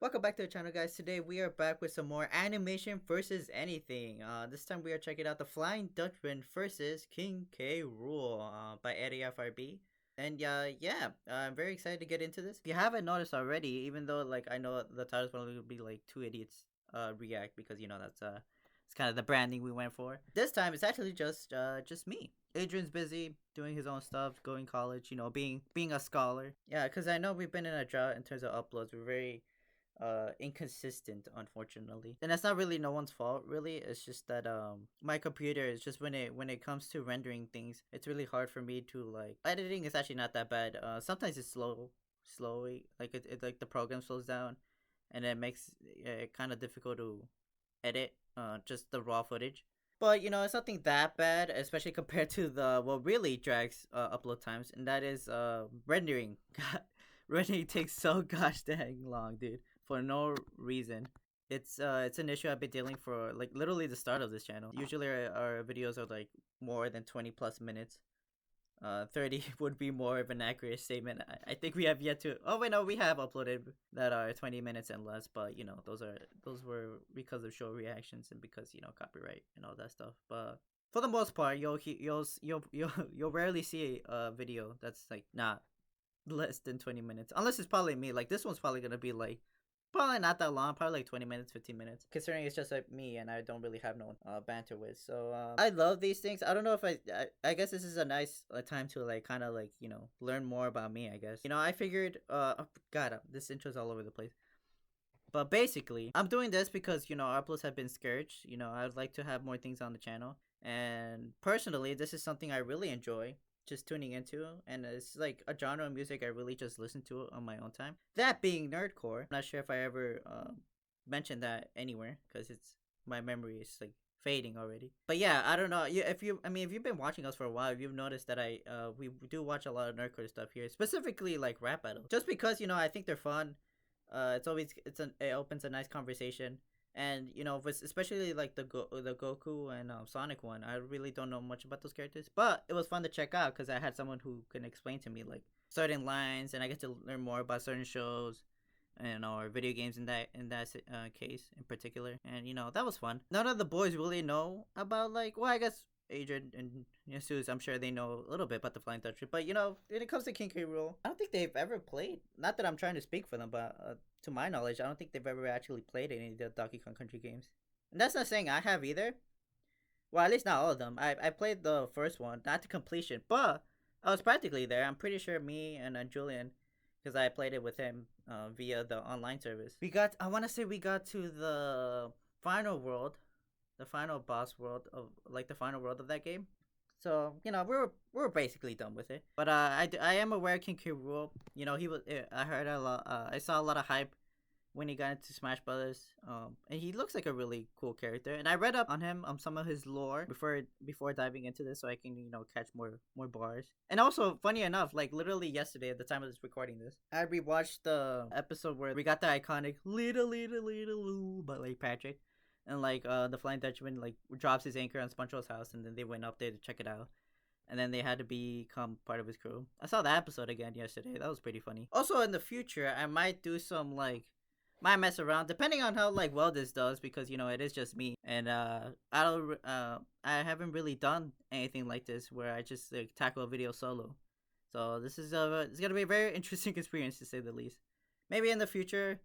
Welcome back to the channel, guys. Today we are back with some more animation versus anything. This time we are checking out the Flying Dutchman versus King K. Rool by eddiefrb. And I'm very excited to get into this. If you haven't noticed already, even though like I know the title's probably gonna be like two idiots react because that's it's kind of the branding we went for. This time it's actually just me. Adrian's busy doing his own stuff, going college, being a scholar. Yeah, because I know we've been in a drought in terms of uploads. We're very inconsistent, unfortunately, and that's not really no one's fault. Really, it's just that my computer is just when it comes to rendering things, it's really hard for me to like. Editing is actually not that bad. Sometimes it's slowly, like it like the program slows down, and it makes it kind of difficult to edit just the raw footage. But it's nothing that bad, especially compared to the what really drags upload times, and that is rendering. Rendering takes so gosh dang long, dude, for no reason. It's an issue I've been dealing for like literally the start of this channel. Usually our videos are like more than 20 plus minutes. 30 would be more of an accurate statement. I think we have yet to. Oh wait, no, we have uploaded that are 20 minutes and less, but those were because of show reactions and because copyright and all that stuff. But for the most part, you'll rarely see a video that's like not less than 20 minutes, unless it's probably me. Like this one's probably gonna be like probably not that long, probably like 20 minutes, 15 minutes, considering it's just like me and I don't really have no banter with. So I love these things. I don't know if I guess this is a nice time to like kind of like learn more about me, I guess. I figured oh, god, this intro's all over the place. But basically, I'm doing this because uploads have been scourged. I'd like to have more things on the channel, and personally this is something I really enjoy just tuning into, and it's like a genre of music I really just listen to on my own time. That being nerdcore. I'm not sure if I ever mentioned that anywhere because it's my memory is like fading already. But yeah, I don't know. If you've been watching us for a while, you've noticed that we do watch a lot of nerdcore stuff here, specifically like rap battles, just because I think they're fun. It opens a nice conversation, and especially like the Goku and Sonic one. I really don't know much about those characters, but it was fun to check out because I had someone who can explain to me like certain lines, and I get to learn more about certain shows and or video games in that case in particular. And that was fun. None of the boys really know about like, well, I guess Adrian and Jesus, I'm sure they know a little bit about the Flying Dutchman. But when it comes to King K. Rool, I don't think they've ever played. Not that I'm trying to speak for them, but to my knowledge, I don't think they've ever actually played any of the Donkey Kong Country games. And that's not saying I have either. Well, at least not all of them. I played the first one, not to completion, but I was practically there. I'm pretty sure me and Julian, because I played it with him via the online service. I want to say we got to the final world, the final boss world of like the final world of that game. So we were basically done with it. But I am aware King K. Rool. He was. I heard a lot. I saw a lot of hype when he got into Smash Brothers. And he looks like a really cool character. And I read up on him, some of his lore before diving into this, so I can catch more bars. And also, funny enough, like literally yesterday at the time of this recording this, I rewatched the episode where we got the iconic "Little Little Little Loo" by like Patrick. And like the Flying Dutchman like drops his anchor on SpongeBob's house, and then they went up there to check it out, and then they had to become part of his crew. I saw that episode again yesterday. That was pretty funny. Also, in the future, I might do some like might mess around depending on how like well this does, because it is just me, and I haven't really done anything like this where I just like tackle a video solo. So this is it's gonna be a very interesting experience to say the least. Maybe in the future,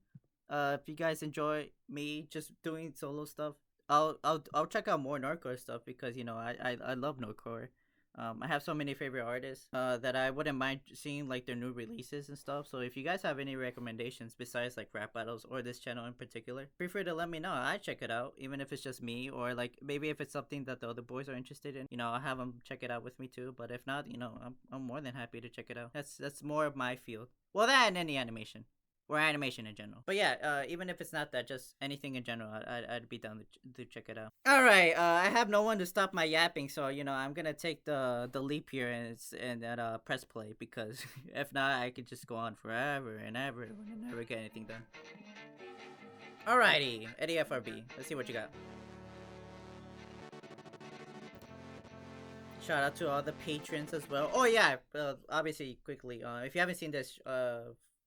if you guys enjoy me just doing solo stuff, I'll check out more nerdcore stuff, because I love nerdcore. I have so many favorite artists that I wouldn't mind seeing like their new releases and stuff. So if you guys have any recommendations besides like rap battles or this channel in particular, feel free to let me know. I check it out, even if it's just me, or like maybe if it's something that the other boys are interested in. I'll have them check it out with me too. But if not, I'm more than happy to check it out. That's more of my field. Well, that and any animation or animation in general. But yeah, even if it's not that, just anything in general, I'd be down to check it out. All right, I have no one to stop my yapping, so I'm gonna take the leap here and press play, because if not, I could just go on forever and ever and never get anything done. Alrighty, eddiefrb, let's see what you got. Shout out to all the patrons as well. Oh yeah, obviously quickly, if you haven't seen this,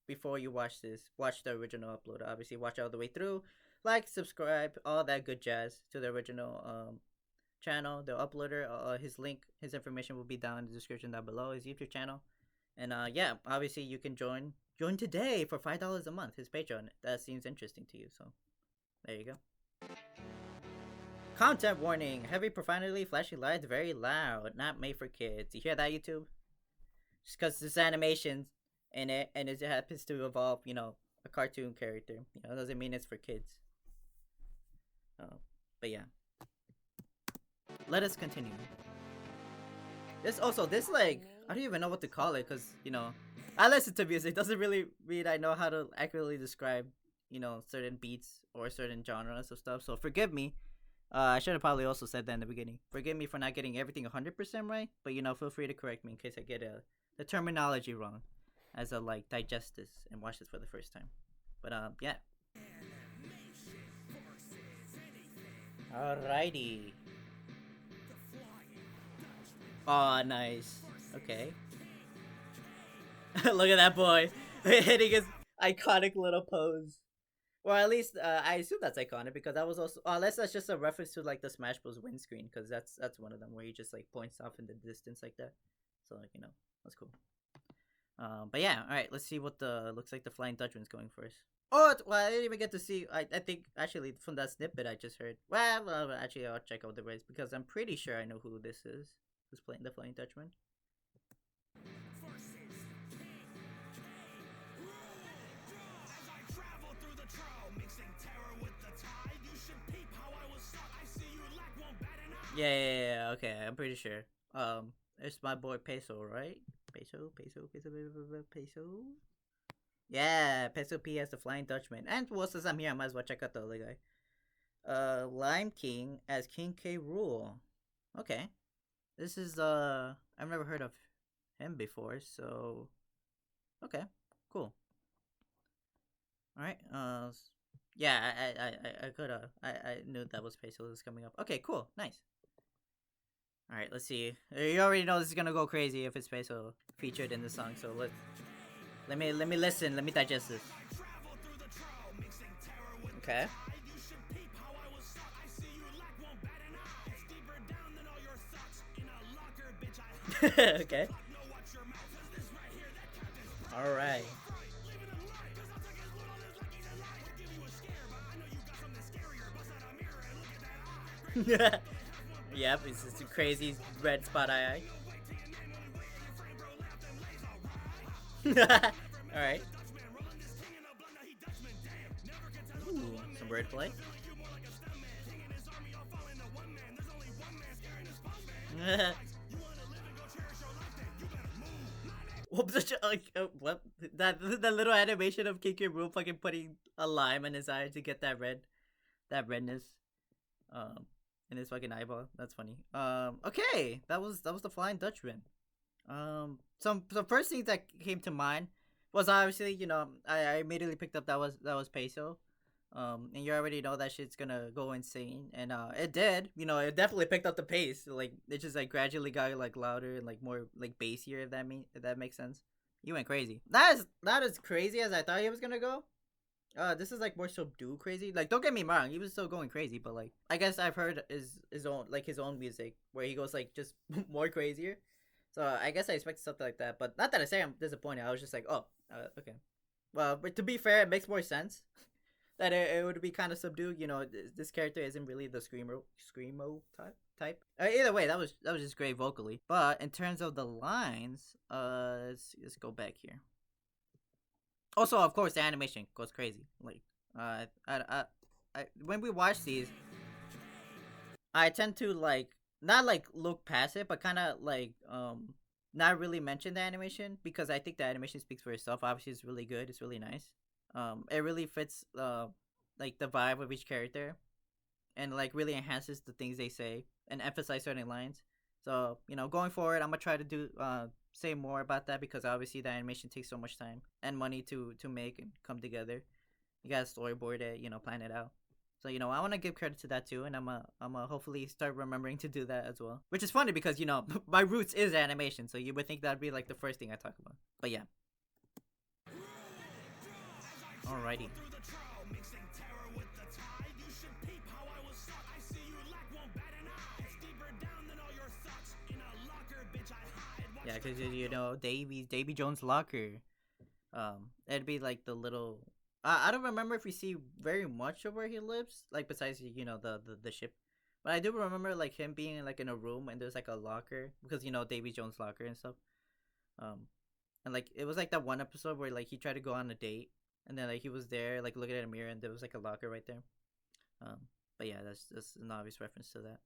before you watch this, watch the original upload. Obviously, watch all the way through. Like, subscribe, all that good jazz to the original channel, the uploader. His link, his information will be down in the description down below. His YouTube channel, and yeah, obviously you can join today for $5 a month. His Patreon. That seems interesting to you, so there you go. Content warning: heavy profanity, flashing lights, very loud, not made for kids. You hear that, YouTube? Just because there's animations in it, and it happens to involve, a cartoon character. Doesn't mean it's for kids. But yeah. Let us continue. This like, I don't even know what to call it, because, I listen to music. Doesn't really mean I know how to accurately describe, certain beats or certain genres of stuff. So forgive me. I should have probably also said that in the beginning. Forgive me for not getting everything 100% right, but feel free to correct me in case I get the terminology wrong, as I like digest this and watch this for the first time. But yeah. Alrighty. Oh, nice. Okay. Look at that boy hitting his iconic little pose. Or at least, I assume that's iconic, because that was also, unless that's just a reference to like the Smash Bros. Windscreen, because that's one of them where he just like points off in the distance like that. So like, that's cool. But yeah, all right, let's see what looks like the Flying Dutchman's going first. Oh, well, I didn't even get to see. I think actually from that snippet I just heard. Well, actually I'll check out the race, because I'm pretty sure I know who this is. Who's playing the Flying Dutchman? Yeah, okay, I'm pretty sure. It's my boy Peso, right? Peso. Yeah, Peso P has the Flying Dutchman. And well, since I'm here, I might as well check out the other guy. Lime King as King K. Rool. Okay. This is, I've never heard of him before, so... Okay, cool. Alright, yeah, I could've, I knew that was Peso was coming up. Okay, cool, nice. Alright, let's see. You already know this is gonna go crazy if it's Peso featured in the song, so let me listen, let me digest this. Okay. Okay. Alright. Yep, it's just a crazy red spot eye. Alright. Ooh, some wordplay. What? That little animation of King K. Rool fucking putting a lime in his eye to get that redness, in his fucking eyeball. That's funny. Okay, that was the Flying Dutchman. Some first things that came to mind was obviously, I immediately picked up that was Peso. And you already know that shit's gonna go insane, and it did. It definitely picked up the pace. Like, it just like gradually got like louder and like more like bassier. If that makes sense. You went crazy. Not as crazy as I thought he was gonna go. This is like more subdued crazy. Like, don't get me wrong, he was still going crazy, but like, I guess I've heard his own music where he goes like just more crazier. So I guess I expected something like that, but not that I say I'm disappointed. I was just like, oh, okay. Well, but to be fair, it makes more sense that it would be kind of subdued. This character isn't really the screamo type. Either way, that was just great vocally. But in terms of the lines, let's go back here. Also, of course, the animation goes crazy. Like, when we watch these, I tend to like not like look past it, but kind of like not really mention the animation, because I think the animation speaks for itself. Obviously, it's really good. It's really nice. It really fits like the vibe of each character, and like really enhances the things they say and emphasize certain lines. So going forward, I'm gonna try to do say more about that, because obviously the animation takes so much time and money to make and come together. You gotta storyboard it, plan it out. So I want to give credit to that too, and I'm gonna hopefully start remembering to do that as well. Which is funny because my roots is animation, so you would think that'd be like the first thing I talk about. But yeah. Alrighty. Yeah, because you know Davy Jones' locker. It'd be like the little. I don't remember if we see very much of where he lives, like besides you know the ship. But I do remember like him being like in a room and there's like a locker because you know Davy Jones' locker and stuff. Um, and like it was like that one episode where like he tried to go on a date and then like he was there like looking at a mirror and there was like a locker right there. Um, but yeah, that's an obvious reference to that.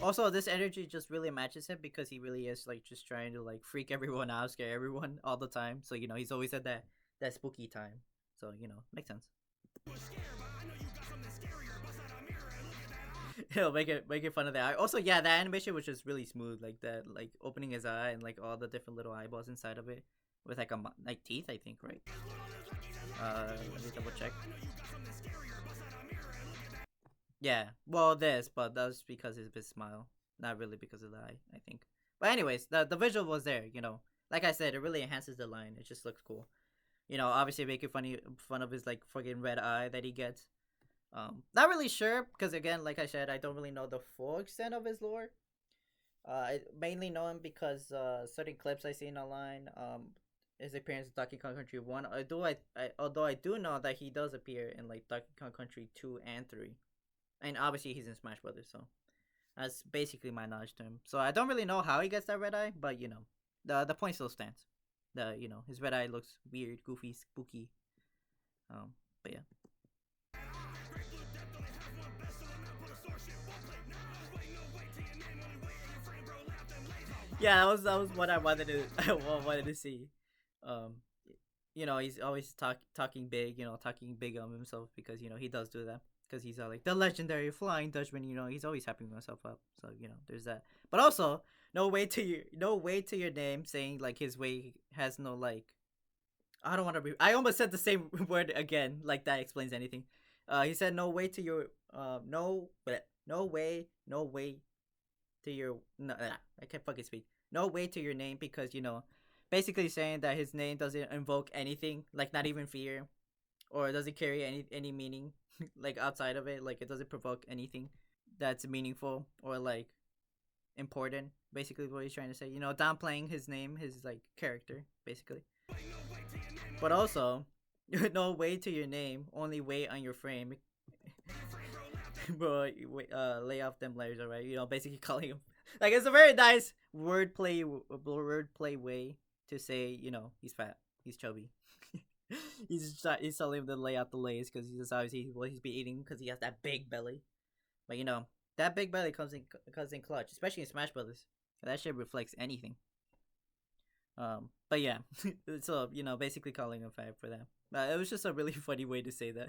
Also, this energy just really matches him because he really is like just trying to like freak everyone out, scare everyone all the time. So you know he's always at that spooky time. So you know makes sense. He'll make it fun of that. Also, yeah, the animation was just really smooth, like that, like opening his eye and like all the different little eyeballs inside of it with like like teeth, I think, right? Let me double check. Yeah, well, this, but that was because of his smile, not really because of the eye, I think. But anyways, the visual was there, you know. Like I said, it really enhances the line. It just looks cool. You know, obviously making fun of his like fucking red eye that he gets. Not really sure because again, like I said, I don't really know the full extent of his lore. I mainly know him because certain clips I seen online. His appearance in Donkey Kong Country 1. Although I do know that he does appear in like Donkey Kong Country 2 and 3. And obviously he's in Smash Brothers, so that's basically my knowledge to him. So I don't really know how he gets that red eye, but you know, the point still stands. The you know his red eye looks weird, goofy, spooky. But yeah. Yeah, that was what I wanted to wanted to see. Um, you know, he's always talking big, you know, talking big on himself because you know he does do that because he's like the legendary flying Dutchman. You know, he's always hyping himself up. So you know, there's that. But also, no way to your name saying like his way has no like. I don't want to be. I almost said the same word again. Like that explains anything. He said no way to your no way to your no, I can't fucking speak. No way to your name because you know, basically saying that his name doesn't invoke anything, like not even fear, or doesn't carry any meaning, like outside of it, like it doesn't provoke anything that's meaningful or like important. Basically, what he's trying to say, you know, downplaying his name, his like character, basically. But also, no way to your name, only wait on your frame. Bro, lay off them layers, alright? You know, basically calling him like it's a very nice wordplay way to say, you know, he's fat, he's chubby. He's telling him to lay out the layers because he's obviously what he's been eating because he has that big belly. But you know, that big belly comes in clutch, especially in Smash Brothers. That shit reflects anything. But yeah, so you know, basically calling him fat for that. It was just a really funny way to say that.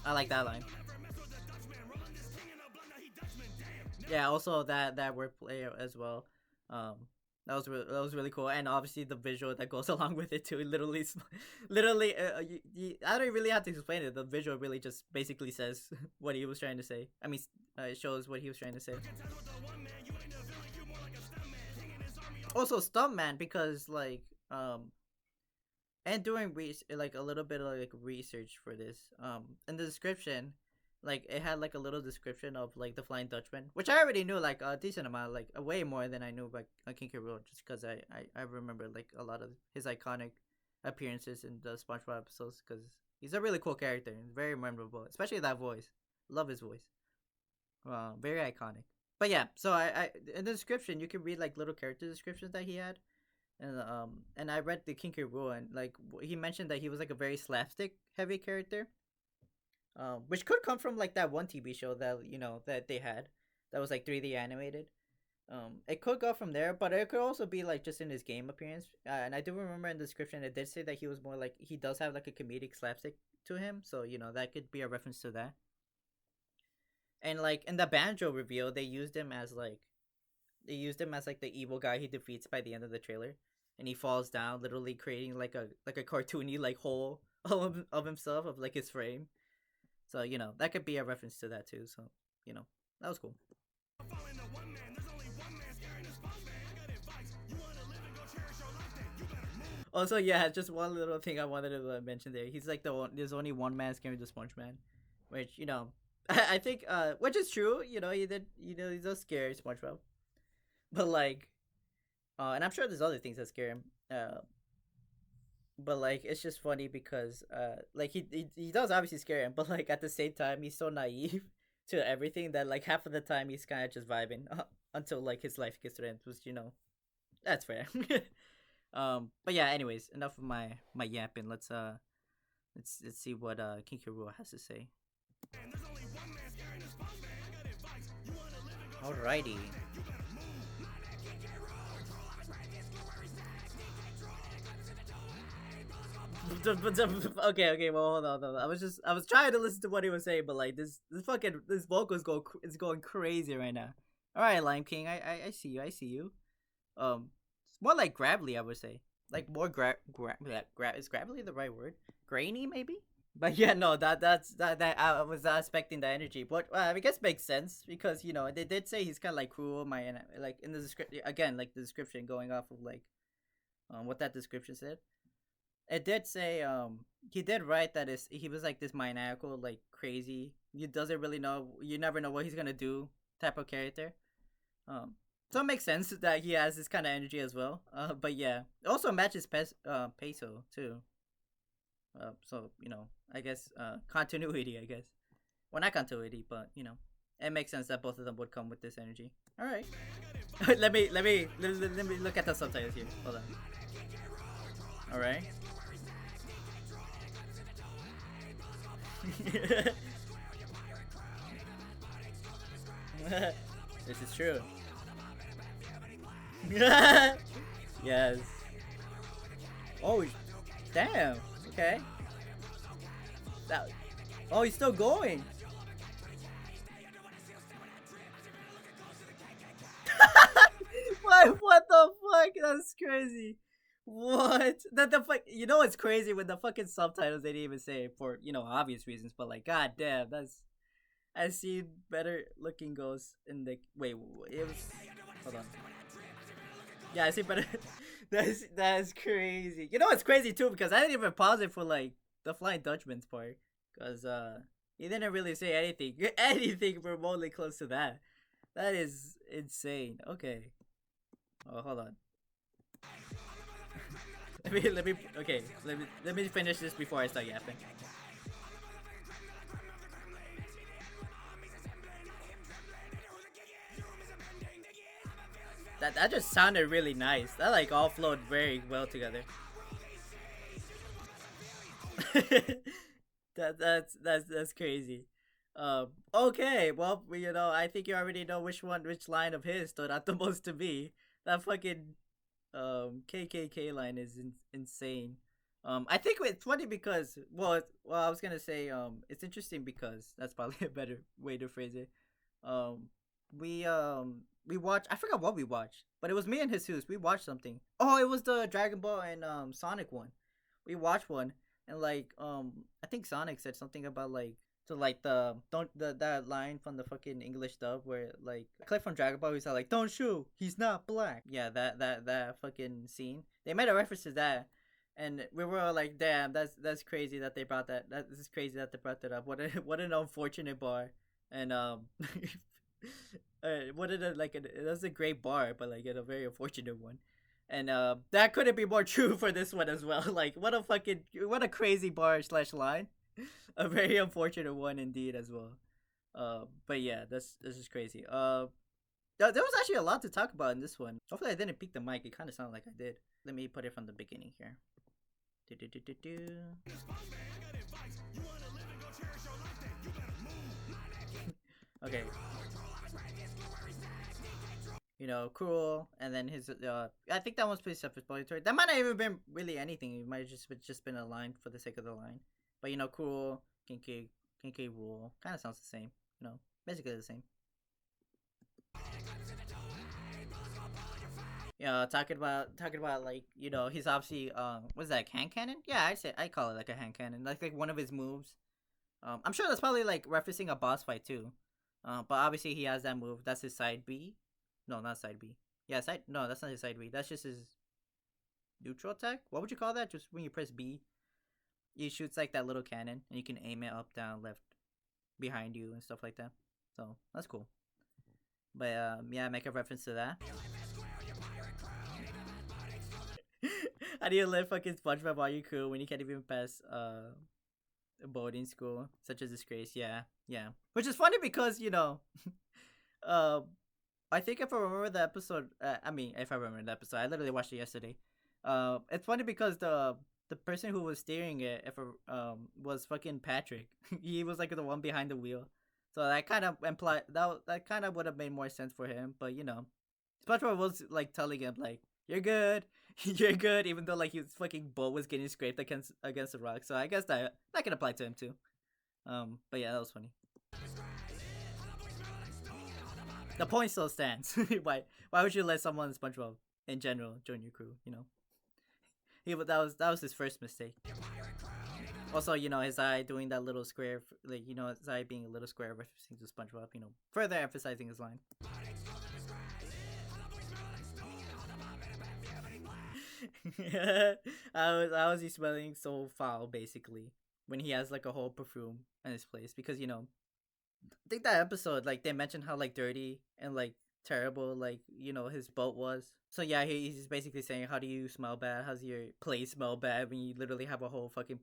I like that line. Yeah, also that wordplay as well. Um, that was really cool, and obviously the visual that goes along with it too. Literally, literally, I don't really have to explain it. The visual really just basically says what he was trying to say. I mean, it shows what he was trying to say. Also, stuntman because like and doing like a little bit of like research for this in the description like it had like a little description of like the Flying Dutchman, which I already knew like a decent amount, like way more than I knew about King K. Rool, just because I remember like a lot of his iconic appearances in the SpongeBob episodes because he's a really cool character and very memorable, especially that voice. Love his voice. Very iconic. But yeah, so I in the description you can read like little character descriptions that he had, and I read the King K. Rool and like he mentioned that he was like a very slapstick heavy character, which could come from like that one TV show that you know that they had that was like 3D animated. It could go from there, but it could also be like just in his game appearance. And I do remember in the description it did say that he was more like he does have like a comedic slapstick to him, so you know that could be a reference to that. And like in the banjo reveal, they used him as like the evil guy he defeats by the end of the trailer, and he falls down, literally creating like a cartoony like hole of himself of like his frame. So you know that could be a reference to that too. So you know that was cool. Also, yeah, just one little thing I wanted to mention there. He's like the one. There's only one man scaring the Sponge Man, which I think which is true. He does scare SpongeBob, but like and I'm sure there's other things that scare him. But like it's just funny because like he does obviously scare him, but like at the same time he's so naive to everything that like half of the time he's kind of just vibing until like his life gets to end, which that's fair. But yeah, anyways, enough of my yapping. Let's see what King K. Rool has to say. Alrighty. Okay, well, hold on. I was trying to listen to what he was saying, but like this vocal is going crazy right now. All right, Lime King, I see you, I see you. It's more like gravelly, I would say, like more is gravelly the right word? Grainy, maybe. But yeah, no, that I was not expecting that energy, but I guess makes sense because they did say he's kind of like cruel, like in the description again, like the description going off of like what that description said. It did say he did write that he was like this maniacal, like crazy. You doesn't really know, you never know what he's gonna do type of character. So it makes sense that he has this kind of energy as well. But yeah, it also matches peso too. So I guess continuity. I guess, well, not continuity, but it makes sense that both of them would come with this energy. All right, let me look at the subtitles here. Hold on. All right. This is true. Yes. Oh, damn. Okay. That. Oh, he's still going. What the fuck? That's crazy. What? The fuck? It's crazy with the fucking subtitles they didn't even say it for obvious reasons, but like, god damn, that's I see better looking ghosts in the wait. It was hold on. Yeah, I see better. That's crazy. It's crazy too because I didn't even pause it for like the Flying Dutchman's part because he didn't really say anything remotely close to that. That is insane. Okay. Oh, hold on. Let me finish this before I start yapping. That just sounded really nice. That like all flowed very well together. That's crazy. Okay, well, I think you already know which line of his stood out the most to me. That fucking KKK line is insane. I think it's funny because I was gonna say it's interesting because that's probably a better way to phrase it. Um, we watched. I forgot what we watched, but it was me and Jesus. We watched something. Oh, it was the Dragon Ball and Sonic one. We watched one, and like I think Sonic said something about like to like the don't the that line from the fucking English dub where like a clip from Dragon Ball he's like don't shoot, he's not black. Yeah, that fucking scene. They made a reference to that, and we were all like, damn, that's crazy that they brought that. This is crazy that they brought that up. What an unfortunate bar, and what did it like? It was a great bar, but like a very unfortunate one. And that couldn't be more true for this one as well. Like what a crazy bar slash line, a very unfortunate one indeed as well. But yeah, this is crazy. There was actually a lot to talk about in this one. Hopefully, I didn't peek the mic. It kind of sounded like I did. Let me put it from the beginning here. Okay. Cruel, and then his I think that one's pretty self-explanatory. That might not even been really anything. It might have just been a line for the sake of the line. But cruel, Kinky Rool, kind of sounds the same. Basically the same. Yeah, talking about like he's obviously what's that, hand cannon? Yeah, I call it like a hand cannon. Like one of his moves. I'm sure that's probably like referencing a boss fight too. But obviously he has that move. That's his side B. No, not side B. Yeah, side. No, that's not his side B. That's just his. neutral attack. What would you call that? Just when you press B, you shoots like that little cannon, and you can aim it up, down, left, behind you, and stuff like that. So that's cool. But yeah, make a reference to that. How do you live fucking SpongeBob on your crew when you can't even pass boarding school? Such a disgrace. Yeah, yeah. Which is funny because uh, I think if I remember the episode, I mean, if I remember the episode, I literally watched it yesterday. It's funny because the person who was steering it, if was fucking Patrick. He was like the one behind the wheel, so that kind of implied that kind of would have made more sense for him. But SpongeBob was like telling him like, "You're good, you're good," even though like his fucking boat was getting scraped against the rock. So I guess that can apply to him too. But yeah, that was funny. The point still stands. Why would you let someone in SpongeBob in general join your crew? That was his first mistake. Also, his eye doing that little square, like his eye being a little square referencing to SpongeBob. Further emphasizing his line. How was he smelling so foul basically when he has like a whole perfume in his place? Because I think that episode, like, they mentioned how like dirty and like terrible like his boat was. So yeah, he's basically saying, how do you smell bad? How's your place smell bad when you literally have a whole fucking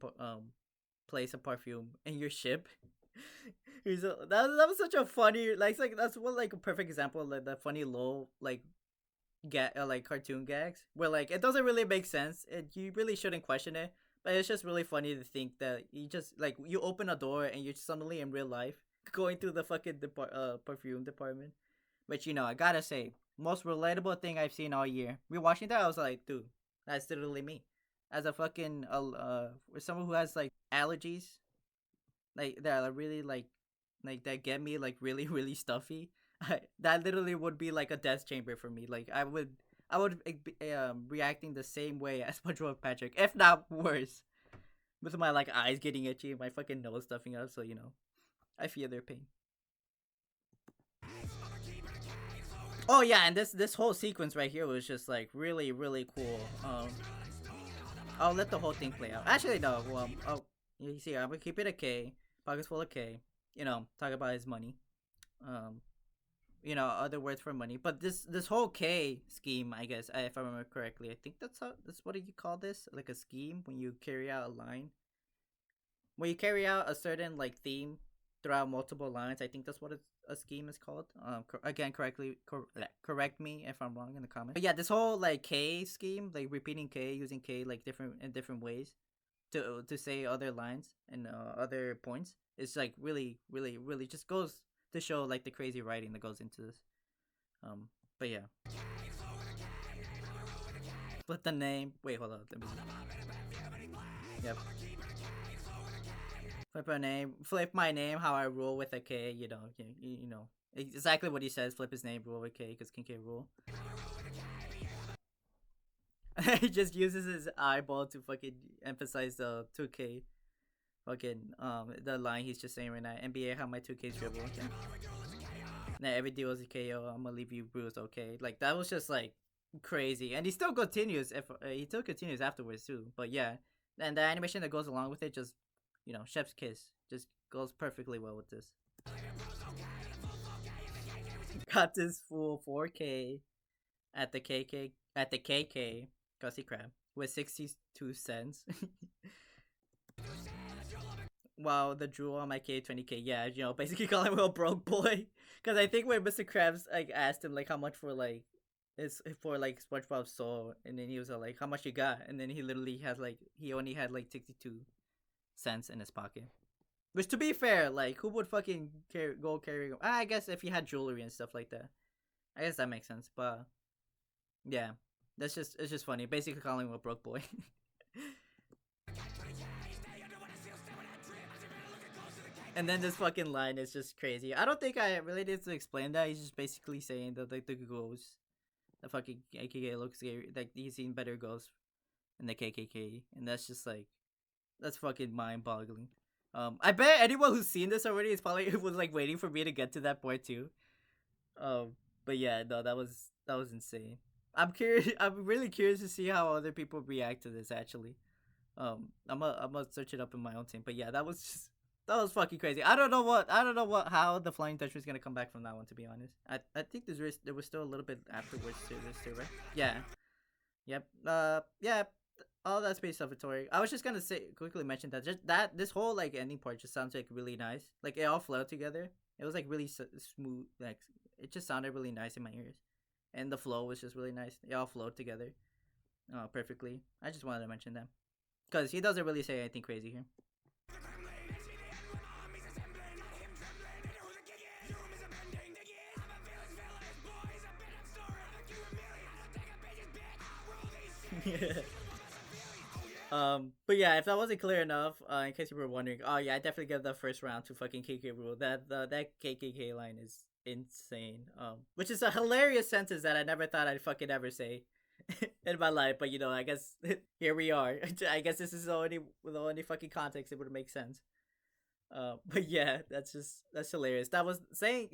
place of perfume in your ship? That was such a funny, like that's what, like, a perfect example of like the funny low like like cartoon gags where like it doesn't really make sense. You really shouldn't question it, but it's just really funny to think that you just like you open a door and you're suddenly in real life going through the fucking perfume department. Which I gotta say, most relatable thing I've seen all year. Rewatching that, I was like, dude, that's literally me. As a fucking someone who has like allergies, like that are really like that get me like really really stuffy. That literally would be like a death chamber for me. Like I would be reacting the same way as SpongeBob Patrick, if not worse, with my like eyes getting itchy, my fucking nose stuffing up. So I feel their pain. Oh yeah, and this whole sequence right here was just like really really cool. I'll let the whole thing play out. Actually, no. Well, you see, I'm gonna keep it a K. Pockets full of K. Talk about his money. Um, other words for money. But this whole K scheme, I guess, if I remember correctly, I think that's what you call this, like a scheme when you carry out a line, when you carry out a certain like theme throughout multiple lines. I think that's what a scheme is called. Again, correct me if I'm wrong in the comments. But yeah, this whole like K scheme, like repeating K, using K like different ways to say other lines and other points, it's like really really really just goes to show like the crazy writing that goes into this. But yeah. Split the name. Wait, hold on. Yep. Flip my name. How I rule with a K. Exactly what he says. Flip his name, rule with K, because King K rule. He just uses his eyeball to fucking emphasize the 2K. Fucking the line he's just saying right now. NBA, how my 2Ks dribble. Okay. Now every deal is a KO. I'm gonna leave you bruised. Okay. Like that was just like crazy, and he still continues. He still continues afterwards too. But yeah, and the animation that goes along with it, just chef's kiss, just goes perfectly well with this. Got this full 4K at the KK Gussie Crab with 62 cents. Wow, the drool on my K20K. Yeah, basically calling him a broke boy. Because I think when Mr. Krabs like asked him like how much for like is for like SpongeBob's soul, and then he was like, how much you got? And then he only had like 62 cents in his pocket. Which, to be fair, like, who would fucking go carry? I guess if he had jewelry and stuff like that, I guess that makes sense. But yeah, it's just funny. Basically calling him a broke boy. And then this fucking line is just crazy. I don't think I really need to explain that. He's just basically saying that like the ghost, the fucking KKK looks scary. Like he's seen better ghosts in the KKK, and that's just like that's fucking mind-boggling. I bet anyone who's seen this already is probably was like waiting for me to get to that point too. But yeah, no, that was insane. I'm curious. I'm really curious to see how other people react to this. Actually, I'm gonna search it up in my own team. But yeah, that was fucking crazy. I don't know what how the Flying Dutchman is gonna come back from that one. To be honest, I think there was still a little bit afterwards to this too, right? Yeah. Yep. Yeah. All that's pretty self-explanatory. I was just gonna say quickly mention that just that this whole like ending part just sounds like really nice. Like it all flowed together. It was like really smooth. Like it just sounded really nice in my ears, and the flow was just really nice. It all flowed together, perfectly. I just wanted to mention that because he doesn't really say anything crazy here. But yeah, if that wasn't clear enough, in case you were wondering, oh yeah, I definitely give the first round to fucking KK Rule. That KKK line is insane. Which is a hilarious sentence that I never thought I'd fucking ever say in my life. But you know, I guess here we are. I guess this is the only fucking context it would make sense. But yeah, that's hilarious. That was saying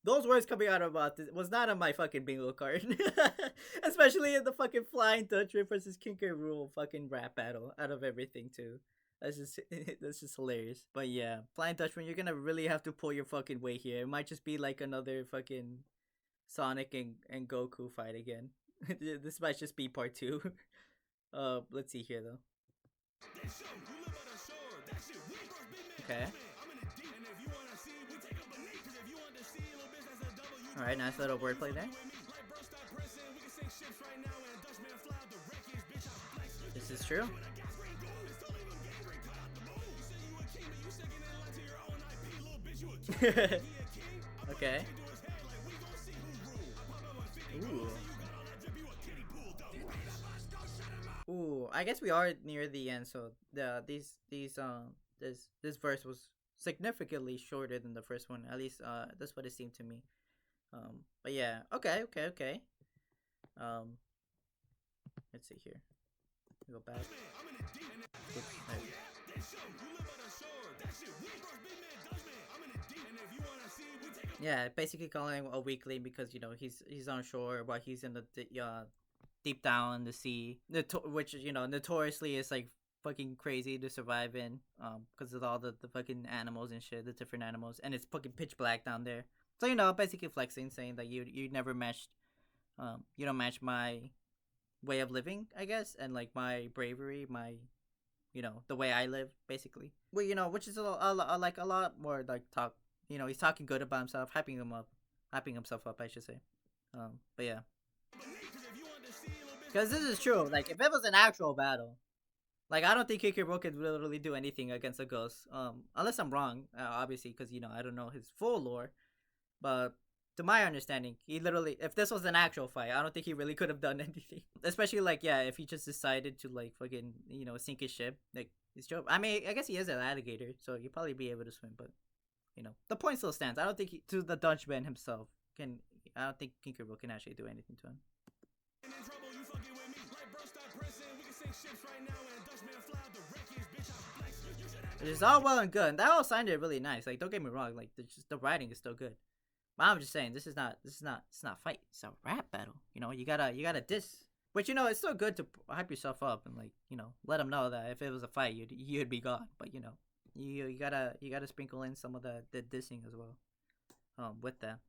those words coming out of mouth was not on my fucking bingo card, especially in the fucking Flying Dutchman versus King K. Rool fucking rap battle. Out of everything too, that's just that's just hilarious. But yeah, Flying Dutchman, you're gonna really have to pull your fucking weight here. It might just be like another fucking Sonic and Goku fight again. This might just be part two. Let's see here though. Okay. All right, nice little wordplay there. This is true. Okay. Ooh. Ooh, I guess we are near the end, so this verse was significantly shorter than the first one. At least that's what it seemed to me. But yeah, okay. Um, let's see here. Go back. Oops, yeah, basically calling him a weakling because you know he's on shore while he's in the deep down in the sea, which you know notoriously is like fucking crazy to survive in, because of all the fucking animals and shit, the different animals, and it's fucking pitch black down there. So you know, basically flexing, saying that you never matched, you don't match my way of living, I guess, and like my bravery, my you know the way I live, basically. Well, you know, which is like a lot more like talk. You know, he's talking good about himself, hyping himself up, I should say. But yeah, because this is true. Like, if it was an actual battle, like I don't think Kikiro could literally do anything against a ghost. Unless I'm wrong, obviously, because you know I don't know his full lore. But to my understanding, he literally, if this was an actual fight, I don't think he really could have done anything. Especially like, yeah, if he just decided to like fucking you know sink his ship, like his job. I mean, I guess he is an alligator, so he'd probably be able to swim. But you know, the point still stands. I don't think to the Dutchman himself can. I don't think Kinkaro can actually do anything to him. It's all well and good. And that all sounded really nice. Like, don't get me wrong. Like, the writing is still good. But I'm just saying, it's not a fight. It's a rap battle. You know, you gotta diss. But you know, it's still good to hype yourself up and like, you know, let them know that if it was a fight, you'd be gone. But you know, you gotta sprinkle in some of the dissing as well. With that.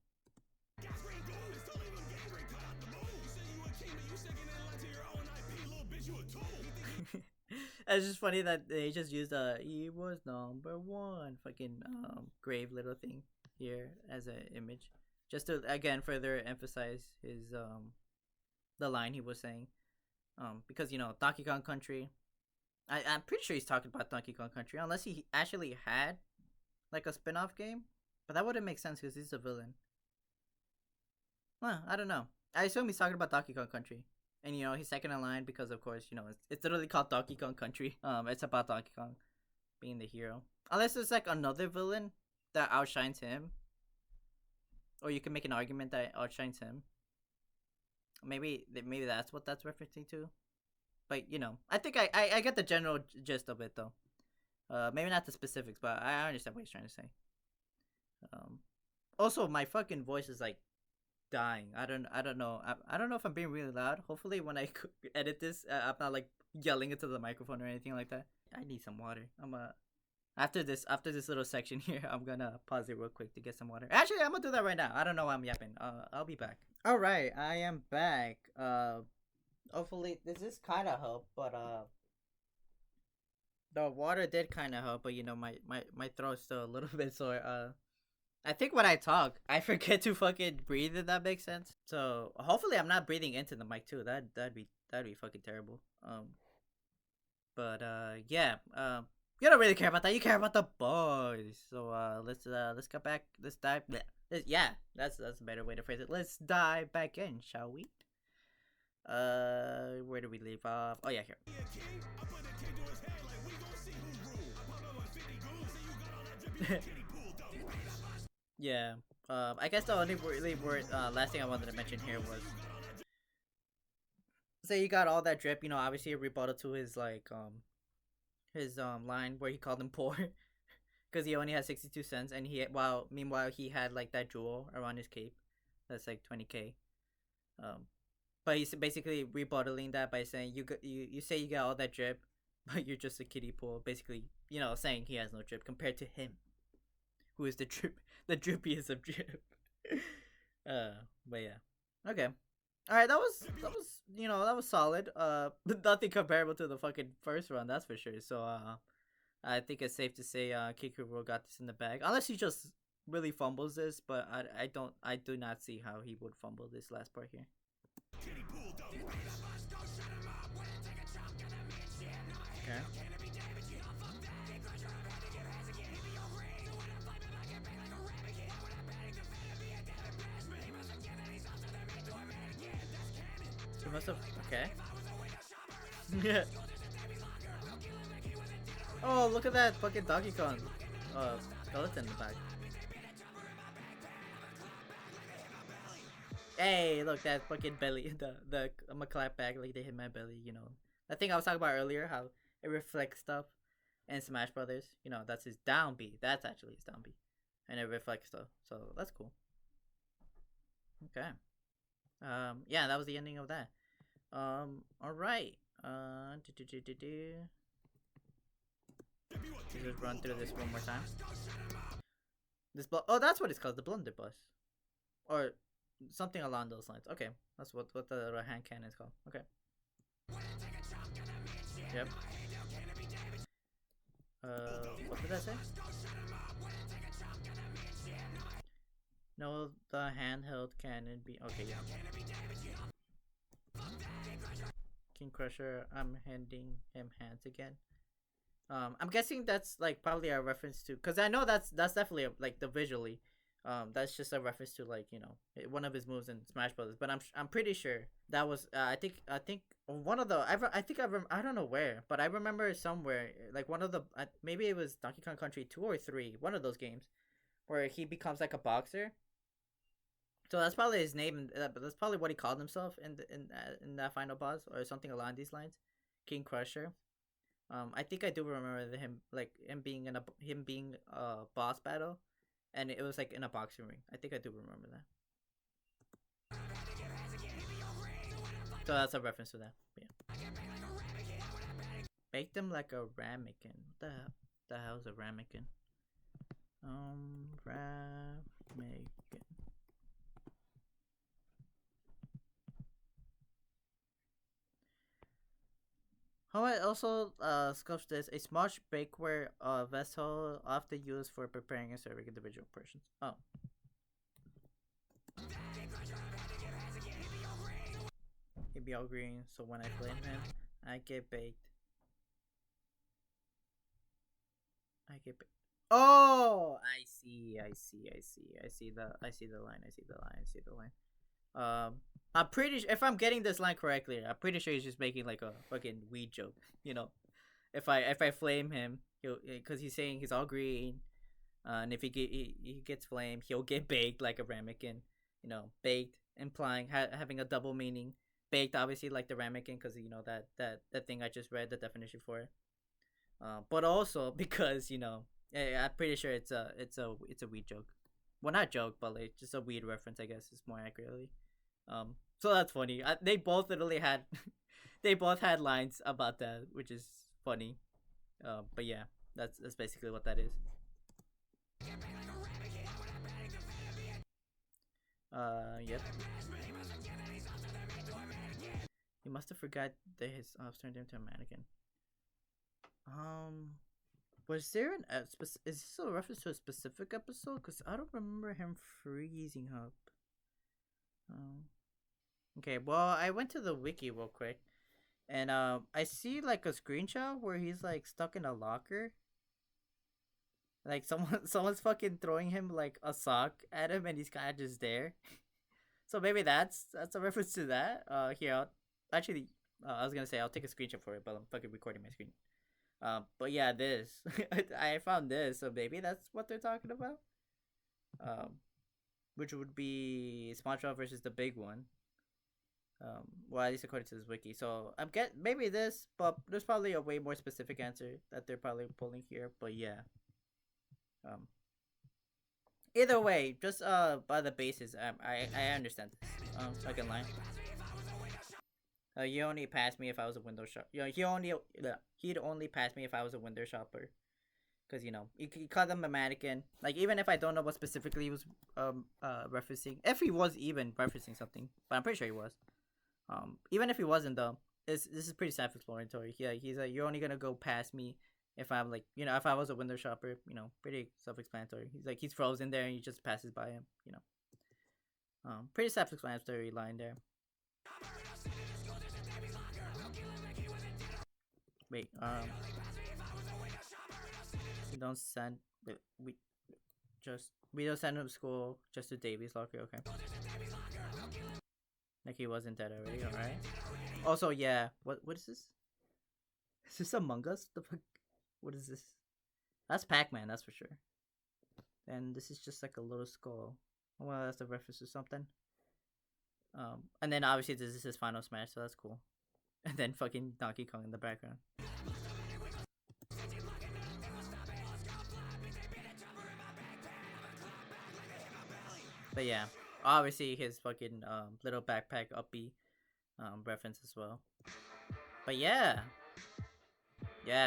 It's just funny that they just used he was number one fucking grave little thing here as an image, just to again further emphasize his the line he was saying, because you know Donkey Kong Country, I'm pretty sure he's talking about Donkey Kong Country unless he actually had like a spin-off game, but that wouldn't make sense because he's a villain. Well, I don't know. I assume he's talking about Donkey Kong Country. And you know he's second in line because of course you know it's literally called Donkey Kong Country. It's about Donkey Kong being the hero. Unless there's like another villain that outshines him, or you can make an argument that outshines him. Maybe that's what that's referencing to. But you know, I think I get the general gist of it though. Maybe not the specifics, but I understand what he's trying to say. Um, Also my fucking voice is like dying. I don't know. I don't know if I'm being really loud. Hopefully, when I edit this, I'm not like yelling into the microphone or anything like that. I need some water. After this little section here, I'm gonna pause it real quick to get some water. Actually, I'm gonna do that right now. I don't know why I'm yapping. I'll be back. All right, I am back. Hopefully this is kind of help, but the water did kind of help, but my throat's still a little bit sore. I think when I talk, I forget to fucking breathe. If that makes sense. So hopefully I'm not breathing into the mic too. That'd be fucking terrible. But yeah. You don't really care about that. You care about the boys. So let's get back. Let's dive. Yeah, that's a better way to phrase it. Let's dive back in, shall we? Where do we leave off? Oh yeah, here. Yeah. I guess the only really word last thing I wanted to mention here was, say you got all that drip. Obviously a rebuttal to his his line where he called him poor because he only had 62 cents, and meanwhile he had like that jewel around his cape that's like 20K. But he's basically rebuttaling that by saying you say you got all that drip, but you're just a kiddie pool. Basically, saying he has no drip compared to him, who is the drippiest of drip. But yeah, okay. All right, that was that was solid. Nothing comparable to the fucking first round, that's for sure. So I think it's safe to say Kikuro got this in the bag, unless he just really fumbles this. But I do not see how he would fumble this last part here. Okay. He must have. Okay. Yeah. Oh, look at that fucking Donkey Kong skeleton in the back. Hey, look, that fucking belly. I'm gonna clap back like they hit my belly. That thing I was talking about earlier, how it reflects stuff. And Smash Brothers, that's his down B. That's actually his down B, and it reflects stuff. So that's cool. Okay. Yeah, that was the ending of that. All right. Just run through this one more time. Oh, that's what it's called, the blunderbuss, or something along those lines. Okay, that's what the hand cannon is called. Okay. Yep. What did I say? No, the handheld cannon be okay. Yeah. King Crusher. I'm handing him hands again. I'm guessing that's like probably a reference to, because I know that's definitely like the visually. That's just a reference to like one of his moves in Smash Brothers. But I'm pretty sure that was I think one of the I don't know where, but I remember somewhere like one of the maybe it was Donkey Kong Country 2 or 3, one of those games, where he becomes like a boxer. So that's probably his name, but that's probably what he called himself in that final boss or something along these lines, King Crusher. I think I do remember him being a boss battle, and it was like in a boxing ring. I think I do remember that. So that's a reference to that. Yeah. Bake them like a ramekin. What the hell is a ramekin? Ramekin. How I also sculpt this, a smash bakeware vessel often used for preparing and serving individual portions. Oh. He'd be all green, so when I flame him, I get baked. Oh, I see the line. I'm pretty sure, if I'm getting this line correctly, I'm pretty sure he's just making like a fucking weed joke. If I flame him, because he's saying he's all green, and if he gets flamed, he'll get baked like a ramekin. Baked implying having a double meaning. Baked, obviously, like the ramekin, because that thing I just read the definition for. But also because I'm pretty sure it's a weed joke. Well, not joke, but like just a weed reference, I guess, is more accurately. So that's funny. They both literally had, they both had lines about that, which is funny. But yeah, that's basically what that is. Yep. He must have forgot that his ops turned him into a mannequin. Um, was there is this a reference to a specific episode? Cause I don't remember him freezing up. Um, okay, well I went to the wiki real quick, and I see like a screenshot where he's like stuck in a locker. Like someone's fucking throwing him like a sock at him, and he's kind of just there. So maybe that's a reference to that. Here, actually, I was gonna say I'll take a screenshot for it, but I'm fucking recording my screen. But yeah, this I found this, so maybe that's what they're talking about. Um, which would be SpongeBob versus the big one. Well, at least according to this wiki. So I'm get maybe this, but there's probably a way more specific answer that they're probably pulling here. But yeah, um, either way, just by the basis, I understand this. Second line. You only pass me if I was a window shop. You know, he'd only pass me if I was a window shopper. Cause you know, you call them a mannequin. Like even if I don't know what specifically he was referencing, if he was even referencing something, but I'm pretty sure he was. Even if he wasn't though, this is pretty self-explanatory. Yeah, he's like, you're only gonna go past me if I'm like, you know, if I was a window shopper. You know, pretty self-explanatory. He's like, he's frozen there and he just passes by him. You know, pretty self-explanatory line there. Wait, we don't send we we don't send him to school just to Davy's locker. Okay, like he wasn't dead already. All right. Also, yeah. What is this? Is this Among Us? The fuck? What is this? That's Pac-Man. That's for sure. And this is just like a little skull. Well, that's a reference to something. And then obviously this is his final smash, so that's cool. And then fucking Donkey Kong in the background. But yeah, obviously his fucking little backpack uppy reference as well. But yeah,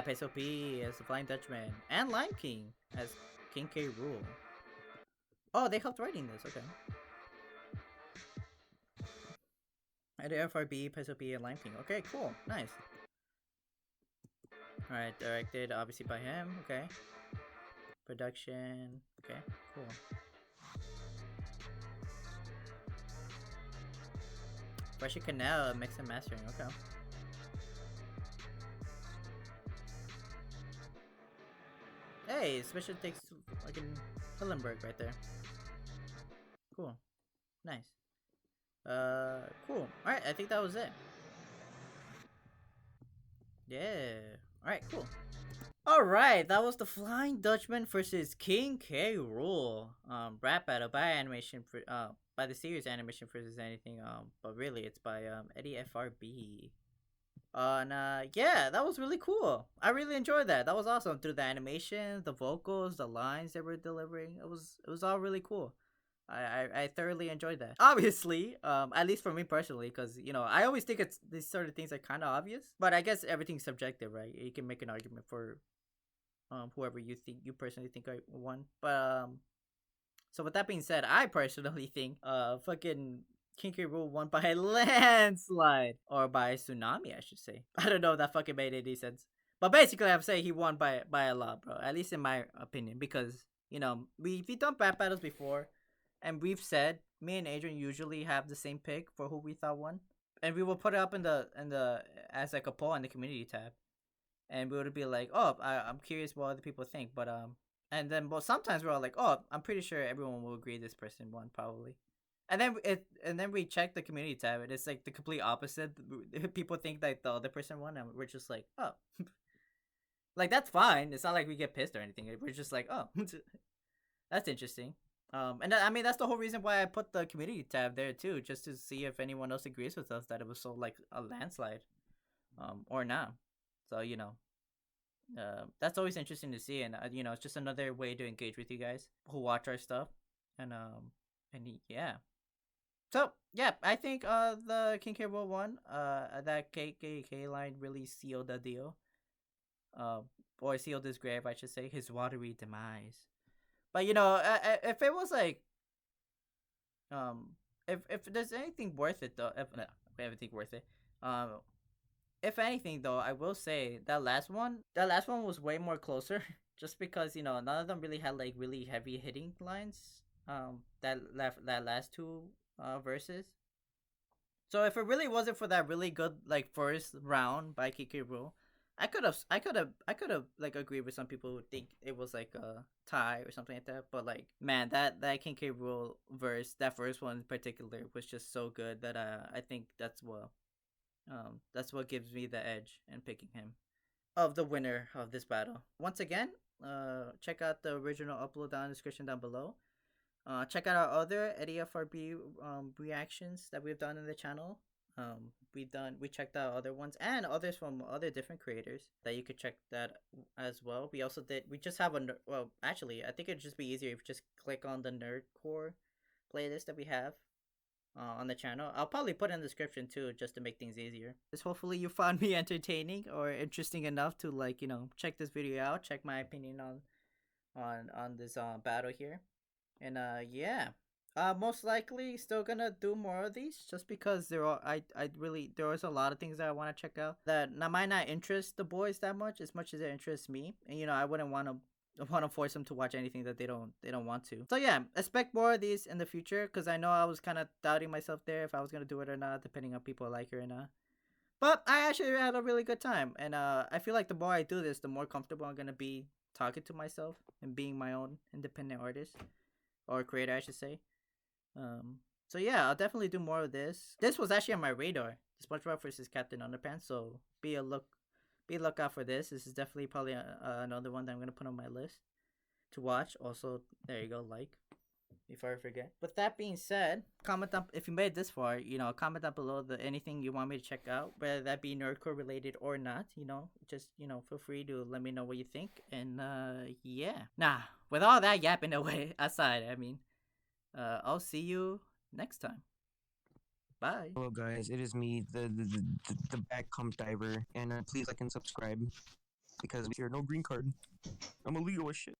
Peso P as the Flying Dutchman and Lime King as King K. Rool. Oh, they helped writing this. Okay. eddiefrb, Peso P, and Lime King. Okay, cool, nice. All right, directed obviously by him. Okay. Production. Okay, cool. Fresh Canal mix and mastering. Okay. Hey, special takes like in Hillenberg right there. Cool. Nice. Cool. Alright, I think that was it. Yeah. Alright, cool. Alright, that was the Flying Dutchman versus King K. Rool. Rap battle by animation for by the series animation versus anything. But really it's by eddiefrb. And yeah, that was really cool. I really enjoyed that. That was awesome. Through the animation, the vocals, the lines they were delivering, it was all really cool. I thoroughly enjoyed that. Obviously, at least for me personally, because you know I always think it's these sort of things are kind of obvious, but I guess everything's subjective, right? You can make an argument for whoever you personally think I won. But so with that being said, I personally think fucking King K. Rool won by a landslide. Or by tsunami, I should say. I don't know if that fucking made any sense. But basically, I'm saying he won by a lot, bro. At least in my opinion. Because, you know, we've done rap battles before. And we've said, me and Adrian usually have the same pick for who we thought won. And we will put it up in the as like a poll in the community tab. And we would be like, oh, I'm curious what other people think. But, and then, well, sometimes we're all like, oh, I'm pretty sure everyone will agree this person won, probably. And then we check the community tab, and it's like the complete opposite. People think like the other person won, and we're just like, oh, like that's fine. It's not like we get pissed or anything. We're just like, oh, that's interesting. And I mean that's the whole reason why I put the community tab there too, just to see if anyone else agrees with us that it was so like a landslide, or not. So you know, that's always interesting to see, and you know, it's just another way to engage with you guys who watch our stuff. Yeah. So yeah, I think the King K. Rool one, that KKK line really sealed the deal. Uh, or sealed his grave, I should say, his watery demise. But if it was like um, if there's anything worth it though, if everything worth it, if anything though, I will say that last one was way more closer, just because none of them really had like really heavy hitting lines. That last two verses. So if it really wasn't for that really good like first round by Kiki Rule, I could have like agreed with some people who think it was like a tie or something like that. But like man, that Kiki Rule verse, that first one in particular, was just so good that I think that's what gives me the edge in picking him of the winner of this battle. Once again, check out the original upload down in the description down below. Check out our other eddiefrb reactions that we've done in the channel. We checked out other ones and others from other different creators that you could check that as well. We just have well, actually I think it'd just be easier if you just click on the nerdcore playlist that we have on the channel. I'll probably put it in the description too, just to make things easier. Just hopefully you found me entertaining or interesting enough to like check this video out, check my opinion on this battle here. And yeah. Most likely still gonna do more of these just because I really there was a lot of things that I want to check out that might not interest the boys that much as it interests me. And I wouldn't want to force them to watch anything that they don't want to. So yeah, expect more of these in the future because I know I was kind of doubting myself there if I was gonna do it or not, depending on people like it or not. But I actually had a really good time, and I feel like the more I do this, the more comfortable I'm gonna be talking to myself and being my own independent artist or creator, I should say. So yeah, I'll definitely do more of this. This was actually on my radar, SpongeBob versus Captain Underpants. So be a lookout for this. This is definitely probably another one that I'm gonna put on my list to watch. Also, there you go, like before I forget. With that being said, comment down if you made it this far. Comment down below anything you want me to check out, whether that be nerdcore related or not. Just feel free to let me know what you think. And yeah, nah. With all that yapping away aside, I mean, I'll see you next time. Bye. Hello guys, it is me, the back comp diver, and please like and subscribe because if you're no green card, I'm illegal as shit.